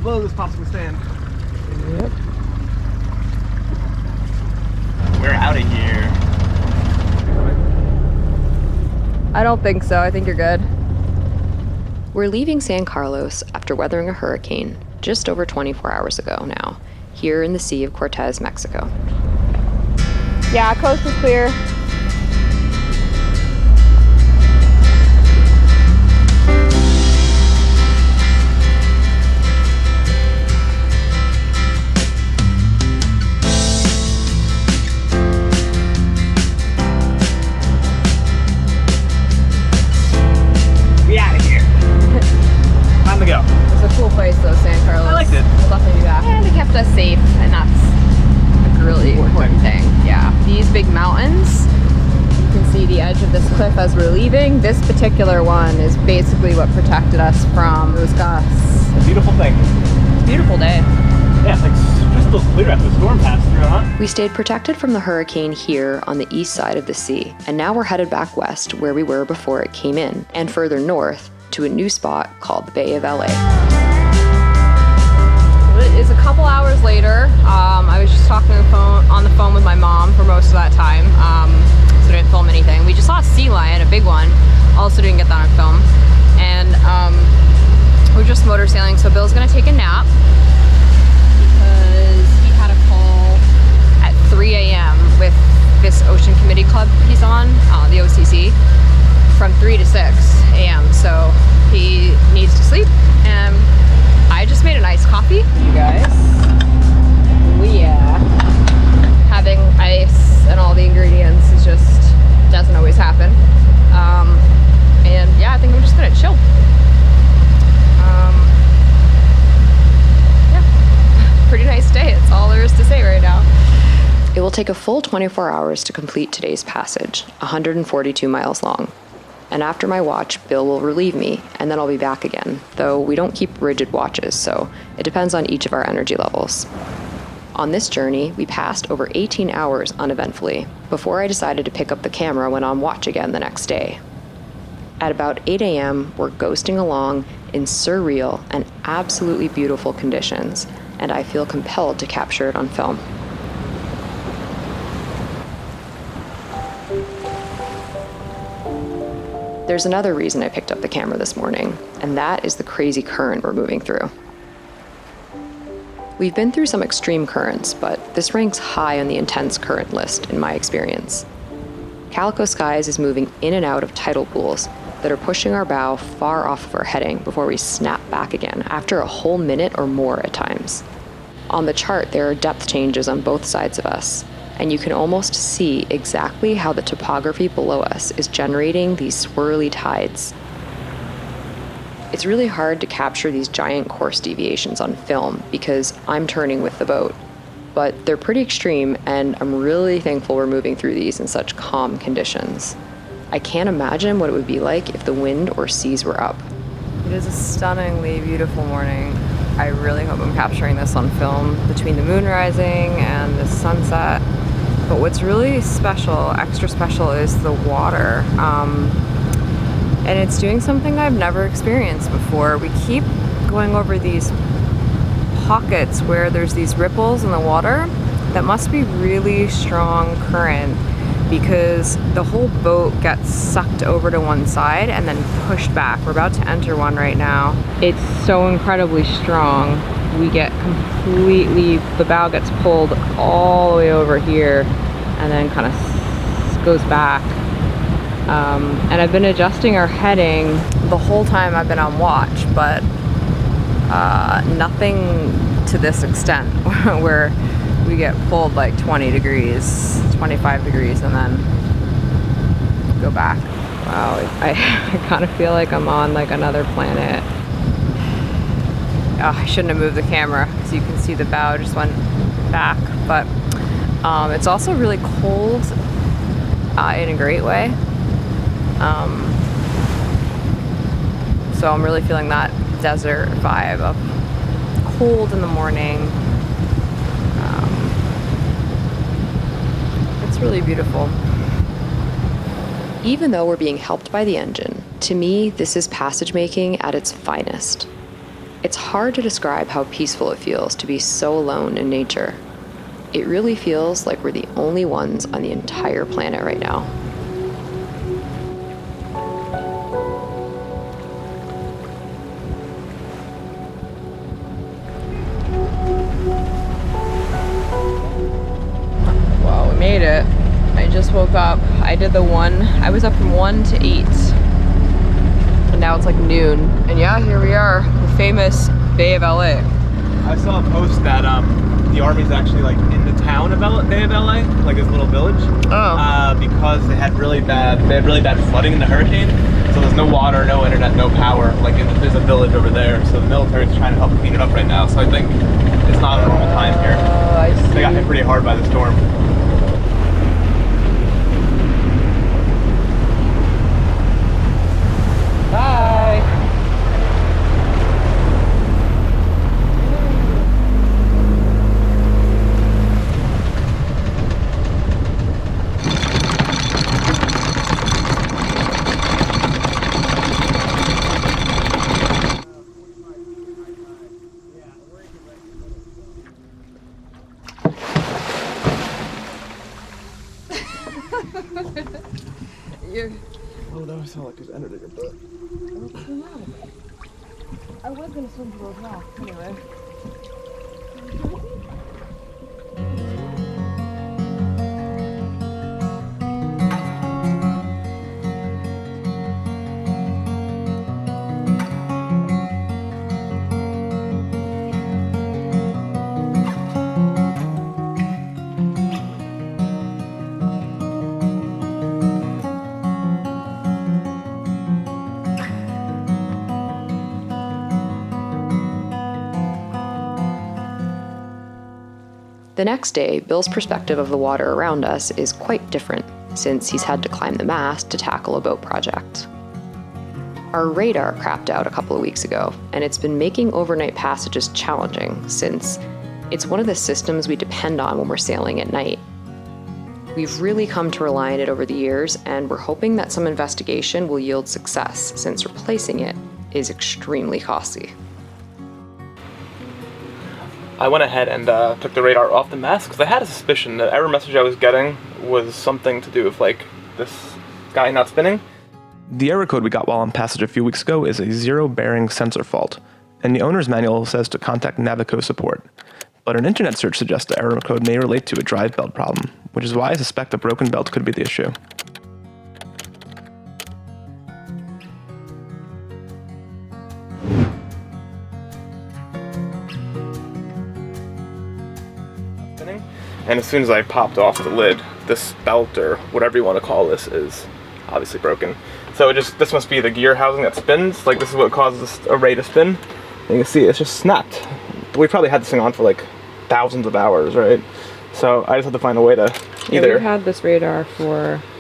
blow this popsicle stand. Yep. We're out of here. I don't think so. I think you're good. We're leaving San Carlos after weathering a hurricane just over 24 hours ago now, here in the Sea of Cortez, Mexico. Yeah, coast is clear. We out of here. Time to go. It's a cool place though, San Carlos. I liked it. We'll definitely be back. And they kept us safe, and that's a really important thing. Yeah. These big mountains, you can see the edge of this cliff as we're leaving. This particular one is basically what protected us from those gusts. A beautiful thing. Beautiful day. Yeah, it's like crystal clear after the storm passed through, huh? We stayed protected from the hurricane here on the east side of the sea, and now we're headed back west where we were before it came in, and further north to a new spot called the Bay of LA. It is a couple hours later. I was just talking on the phone with my mom for most of that time, so I didn't film anything. We just saw a sea lion, a big one. Also didn't get that on film. And we're just motor sailing, so Bill's gonna take a nap because he had a call at 3 a.m. with this Ocean Committee Club he's on, the OCC, from 3 to 6 a.m. So he needs to sleep, and I just made an iced coffee. You guys, yeah, having ice and all the ingredients is just doesn't always happen. And yeah, I think I'm just gonna chill. Yeah, pretty nice day. That's all there is to say right now. It will take a full 24 hours to complete today's passage, 142 miles long. And after my watch, Bill will relieve me, and then I'll be back again, though we don't keep rigid watches, so it depends on each of our energy levels. On this journey, we passed over 18 hours uneventfully, before I decided to pick up the camera when on watch again the next day. At about 8 a.m., we're ghosting along in surreal and absolutely beautiful conditions, and I feel compelled to capture it on film. There's another reason I picked up the camera this morning, and that is the crazy current we're moving through. We've been through some extreme currents, but this ranks high on the intense current list in my experience. Calico Skies is moving in and out of tidal pools that are pushing our bow far off of our heading before we snap back again after a whole minute or more at times. On the chart, there are depth changes on both sides of us, and you can almost see exactly how the topography below us is generating these swirly tides. It's really hard to capture these giant course deviations on film because I'm turning with the boat, but they're pretty extreme, and I'm really thankful we're moving through these in such calm conditions. I can't imagine what it would be like if the wind or seas were up. It is a stunningly beautiful morning. I really hope I'm capturing this on film between the moon rising and the sunset. But what's really special, extra special, is the water. And it's doing something I've never experienced before. We keep going over these pockets where there's these ripples in the water that must be really strong current, because the whole boat gets sucked over to one side and then pushed back. We're about to enter one right now. It's so incredibly strong. We get completely, the bow gets pulled all the way over here and then kind of goes back. And I've been adjusting our heading the whole time I've been on watch, but nothing to this extent where we get pulled like 20 degrees, 25 degrees, and then go back. Wow, I kind of feel like I'm on like another planet. Oh, I shouldn't have moved the camera because you can see the bow just went back, but it's also really cold in a great way. So I'm really feeling that desert vibe of cold in the morning. It's really beautiful. Even though we're being helped by the engine, to me, this is passage making at its finest. It's hard to describe how peaceful it feels to be so alone in nature. It really feels like we're the only ones on the entire planet right now. Wow, we made it. I just woke up. I was up from 1 to 8. And now it's like noon. And yeah, here we are, the famous Bay of LA. I saw a post that the army's actually like in the town of Bay of LA, like this little village. Oh. Because they had really bad flooding in the hurricane. So there's no water, no internet, no power. Like there's a village over there. So the military's trying to help clean it up right now. So I think it's not a normal time here. I see. They got hit pretty hard by the storm. Bye. Oh, that was like just entered in your butt. I was gonna swim to those rocks anyway. The next day, Bill's perspective of the water around us is quite different, since he's had to climb the mast to tackle a boat project. Our radar crapped out a couple of weeks ago, and it's been making overnight passages challenging, since it's one of the systems we depend on when we're sailing at night. We've really come to rely on it over the years, and we're hoping that some investigation will yield success, since replacing it is extremely costly. I went ahead and took the radar off the mast because I had a suspicion that every message I was getting was something to do with like this guy not spinning. The error code we got while on passage a few weeks ago is a zero bearing sensor fault, and the owner's manual says to contact Navico support. But an internet search suggests the error code may relate to a drive belt problem, which is why I suspect a broken belt could be the issue. And as soon as I popped off the lid, this belt, or whatever you want to call this, is obviously broken. So this must be the gear housing that spins. Like, this is what causes this array to spin. And you can see it's just snapped. We probably had this thing on for like thousands of hours, right? So I just had to find a way to either... Yeah, we've had this radar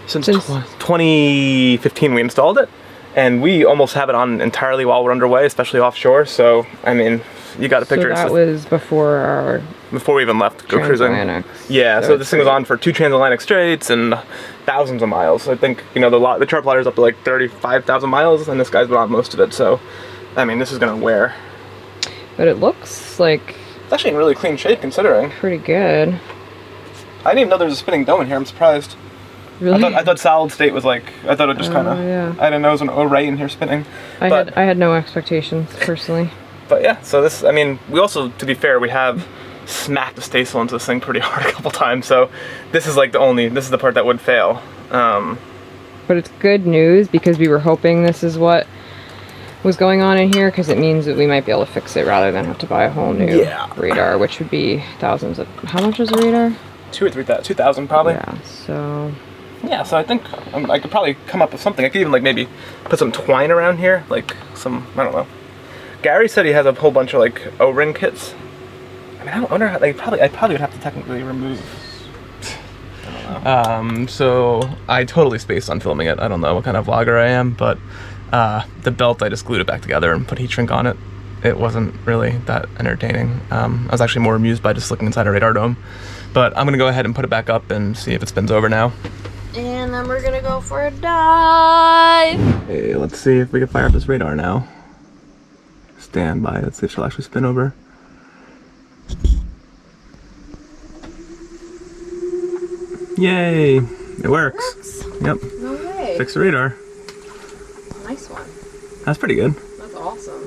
since 2015 we installed it. And we almost have it on entirely while we're underway, especially offshore. So, I mean, you got to picture... So that was before we even left go cruising. Yeah, so this thing was on for 2 transatlantic straits and thousands of miles. So I think, you know, the chart plotter's up to like 35,000 miles, and this guy's been on most of it. So, I mean, this is going to wear. But it looks like... It's actually in really clean shape, considering. Pretty good. I didn't even know there was a spinning dome in here. I'm surprised. Really? I thought solid state was like, I thought it just kind of, yeah. I didn't know it was an array in here spinning. I had no expectations, personally. But yeah, so this, I mean, we also, to be fair, we have smacked the staysail into this thing pretty hard a couple times, so this is like this is the part that would fail. But it's good news, because we were hoping this is what was going on in here, because it means that we might be able to fix it rather than have to buy a whole new radar, which would be thousands of... How much was a radar? 2,000 or 3,000, 2,000 probably. Yeah, so... Yeah, so I think I could probably come up with something. I could even like maybe put some twine around here, like some, I don't know. Gary said he has a whole bunch of like O-ring kits. I mean, I wonder how I probably would have to technically remove. I don't know. So I totally spaced on filming it. I don't know what kind of vlogger I am, but the belt, I just glued it back together and put heat shrink on it. It wasn't really that entertaining. I was actually more amused by just looking inside a radar dome. But I'm gonna go ahead and put it back up and see if it spins over now. And then we're gonna go for a dive. Hey, let's see if we can fire up this radar now. stand by. Let's see if she'll actually spin over. Yay! It works. Yep. No way. Fix the radar. Nice one. That's pretty good. That's awesome.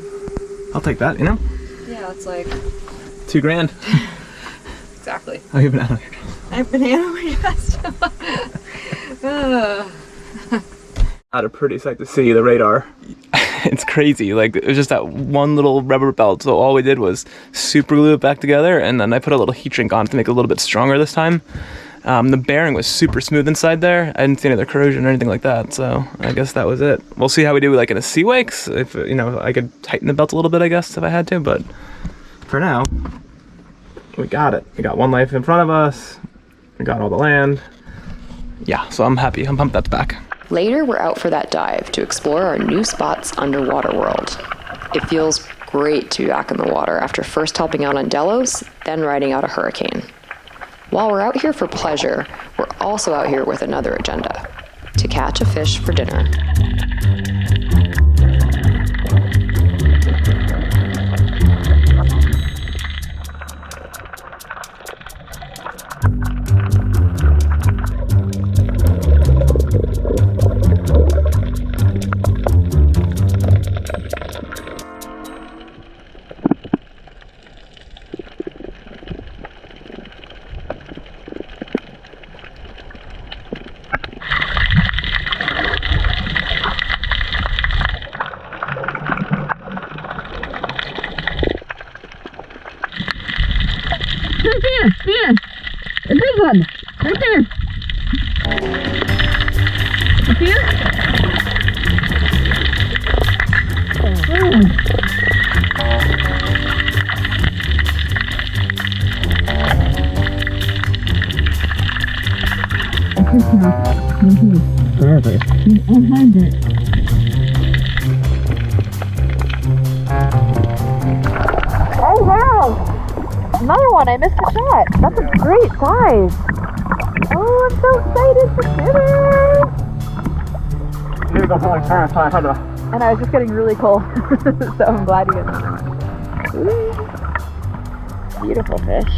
I'll take that, you know? Yeah, it's like... $2,000. Exactly. Oh, you banana. I have banana on my chest. Not a pretty sight to see, the radar. It's crazy. Like, it was just that one little rubber belt. So all we did was super glue it back together, and then I put a little heat shrink on it to make it a little bit stronger this time. The bearing was super smooth inside there. I didn't see any other corrosion or anything like that, so I guess that was it. We'll see how we do like in a sea wakes. If, you know, I could tighten the belt a little bit, I guess, if I had to, but for now, we got it. We got one life in front of us. We got all the land. Yeah, so I'm happy. I'm pumped that's back. Later, we're out for that dive to explore our new spots underwater world. It feels great to be back in the water after first helping out on Delos, then riding out a hurricane. While we're out here for pleasure, we're also out here with another agenda: to catch a fish for dinner. Yeah, a big one, right there. You see it? Perfect. I'll find it. Oh wow! Another one, I missed the shot. That's a great size. Oh, I'm so excited for dinner. Here we go for like 500. And I was just getting really cold, so I'm glad you get it. Beautiful fish.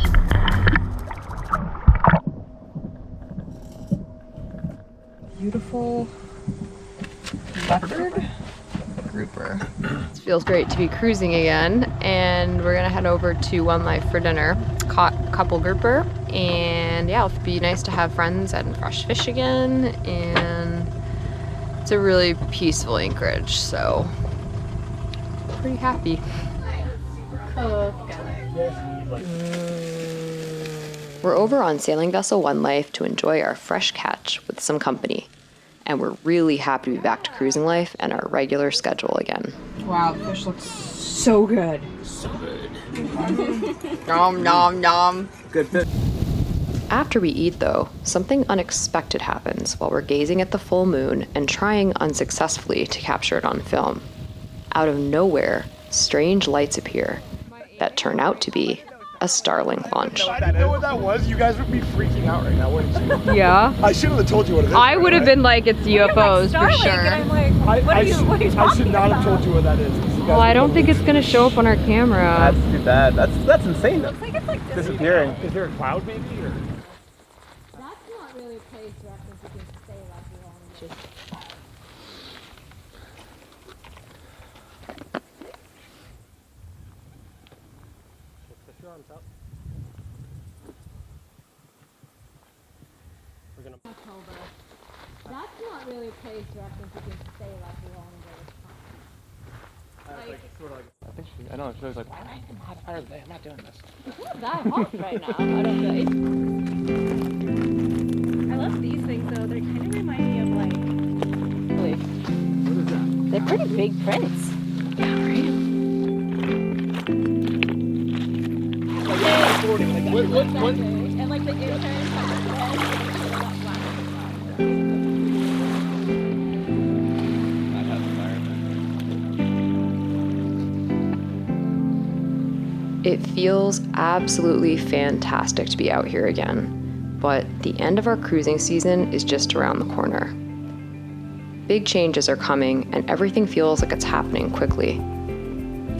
Beautiful leopard grouper. It feels great to be cruising again, and we're gonna head over to One Life for dinner. Caught a couple grouper, and yeah, it'll be nice to have friends and fresh fish again, and it's a really peaceful anchorage, so pretty happy. We're over on sailing vessel One Life to enjoy our fresh catch with some company. And we're really happy to be back to cruising life and our regular schedule again. Wow, the fish looks so good. So good. Nom nom nom. Good fish. After we eat, though, something unexpected happens while we're gazing at the full moon and trying unsuccessfully to capture it on film. Out of nowhere, strange lights appear that turn out to be a Starlink launch. If I didn't know what that was, you guys would be freaking out right now, wouldn't you? Yeah. I shouldn't have told you what it is. I would have been like, it's UFOs for sure. I should not have told you what that is. Well, I don't think it's gonna show up on our camera. That's too bad. That's insane. Looks like it's like disappearing. Is there a cloud maybe? Or? That's not really a place where I think you can stay like long. That's not really a place where I think you can stay like longer. I think I know. She was like, why am I in the hot fire today? I'm not doing this. It's not that hot right now, I don't think. I love these things though. They kind of remind me of like. What is that? They're pretty big prints. Yeah, right? What? And like the interns. It feels absolutely fantastic to be out here again, but the end of our cruising season is just around the corner. Big changes are coming, and everything feels like it's happening quickly.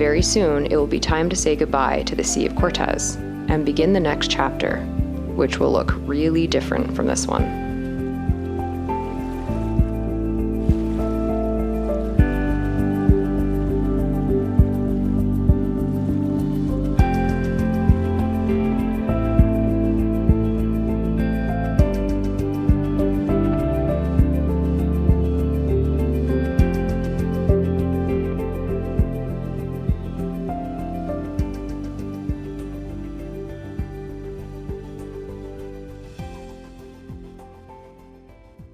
very soon it will be time to say goodbye to the Sea of Cortez and begin the next chapter, which will look really different from this one.